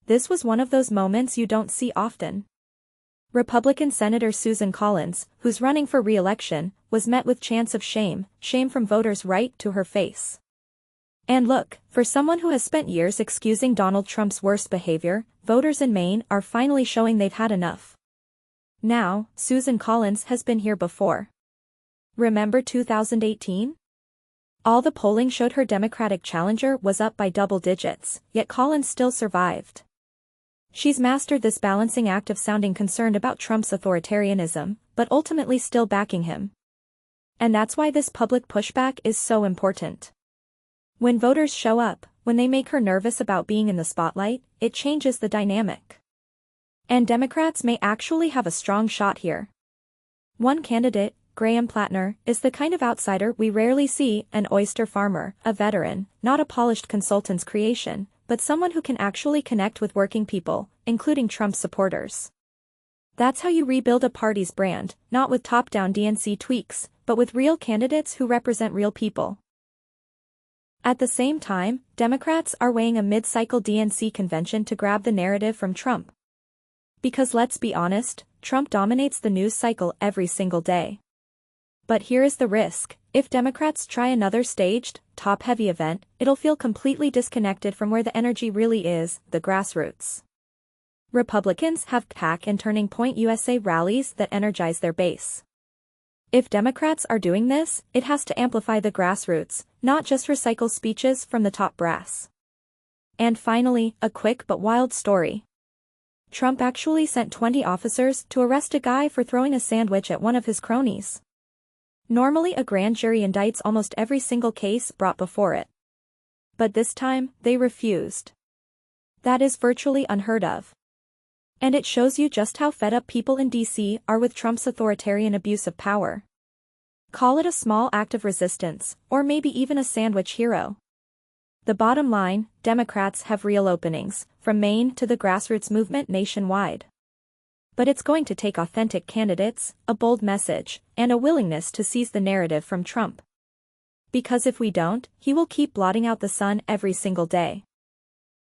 This was one of those moments you don't see often. Republican Senator Susan Collins, who's running for re-election, was met with chants of shame from voters right to her face. And look, for someone who has spent years excusing Donald Trump's worst behavior, voters in Maine are finally showing they've had enough. Now, Susan Collins has been here before. Remember 2018? All the polling showed her Democratic challenger was up by double digits, yet Collins still survived. She's mastered this balancing act of sounding concerned about Trump's authoritarianism, but ultimately still backing him. And that's why this public pushback is so important. When voters show up, when they make her nervous about being in the spotlight, it changes the dynamic. And Democrats may actually have a strong shot here. One candidate, Graham Platner, is the kind of outsider we rarely see, an oyster farmer, a veteran, not a polished consultant's creation, but someone who can actually connect with working people, including Trump supporters. That's how you rebuild a party's brand, not with top-down DNC tweaks, but with real candidates who represent real people. At the same time, Democrats are weighing a mid-cycle DNC convention to grab the narrative from Trump. Because let's be honest, Trump dominates the news cycle every single day. But here is the risk: if Democrats try another staged, top-heavy event, it'll feel completely disconnected from where the energy really is, the grassroots. Republicans have PAC and Turning Point USA rallies that energize their base. If Democrats are doing this, it has to amplify the grassroots, not just recycle speeches from the top brass. And finally, a quick but wild story. Trump actually sent 20 officers to arrest a guy for throwing a sandwich at one of his cronies. Normally a grand jury indicts almost every single case brought before it. But this time, they refused. That is virtually unheard of. And it shows you just how fed up people in D.C. are with Trump's authoritarian abuse of power. Call it a small act of resistance, or maybe even a sandwich hero. The bottom line, Democrats have real openings, from Maine to the grassroots movement nationwide. But it's going to take authentic candidates, a bold message, and a willingness to seize the narrative from Trump. Because if we don't, he will keep blotting out the sun every single day.